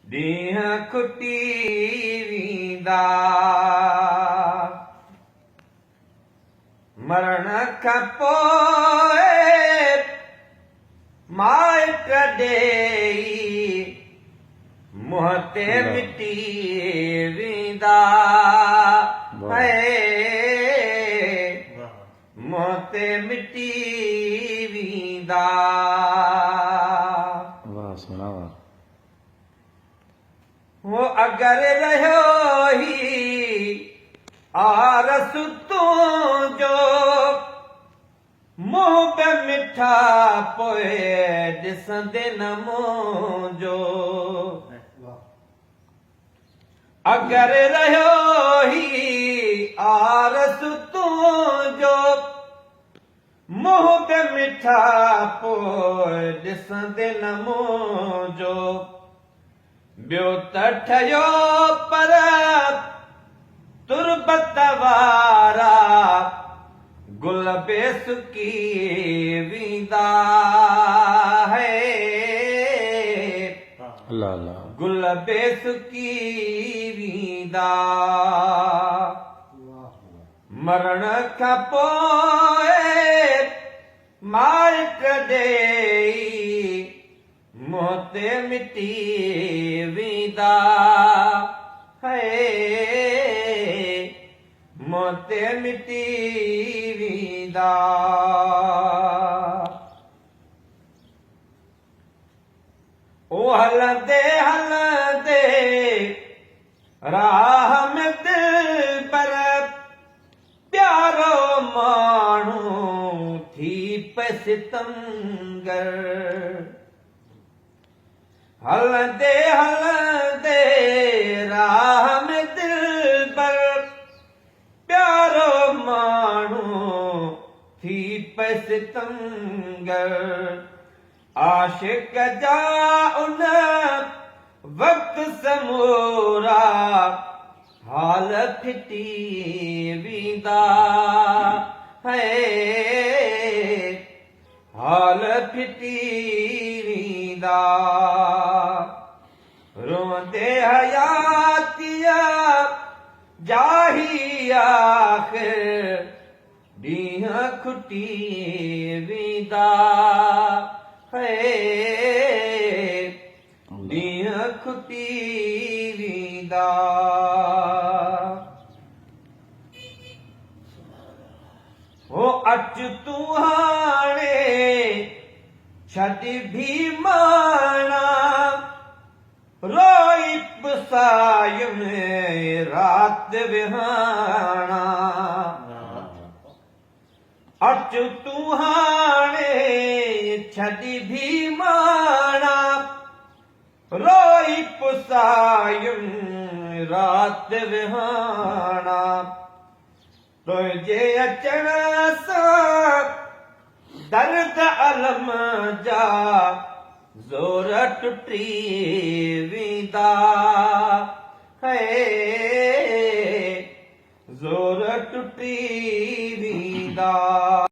ॾींहं खुटी वेंदा मरण खां पोइ माइट ॾेई मुंहं ते मिटी वेंदा मुंहं ते मिटी वेंदा। वाह सुना वाह। वो अगर रहियो ही आरस तुंहिंजो मुंहुं पे मिठा पोइ ॾिसंदे न मुंहिंजो अगर रहियो ही आरस तुंहिंजो मुंहुं पे मिठा पोइ ॾिसंदे न मुंहिंजो ॿियो त ठहियो पर तुरबत वारा गुल बे सुकी वेंदा अल्लाह अल्लाह गुल बे सुकी वेंदा मरण खां पोइ माइट ॾेई मुंहं ते मिटी वेंदा मुंहं ते मिटी वेंदा। ओ हलंदे हलंदे राह में दिलबर प्यारो माण्हू थी पे सितमगर हलंदे हलंदे राह में दिलबर प्यारो माण्हू थी पे सितमगर आशिक जा उन वक्त समूरा हाल फिटी वेंदा हाल फिटी वेंदा रोंदे हयातिया जाही आखिर ॾींहं खुटी वेंदा ॾींहं खुटी वेंदा। हो अच तूं हाणे छॾ भी माना रोई पुसायुम रात विहाना अच तूं हाणे छॾ भी माना रोई पुसायुम रात विहाना तुंहिंजे अचण सां दर्द अलम जा ज़ोर टुटी वेंदा ज़ोर टुटी वेंदा।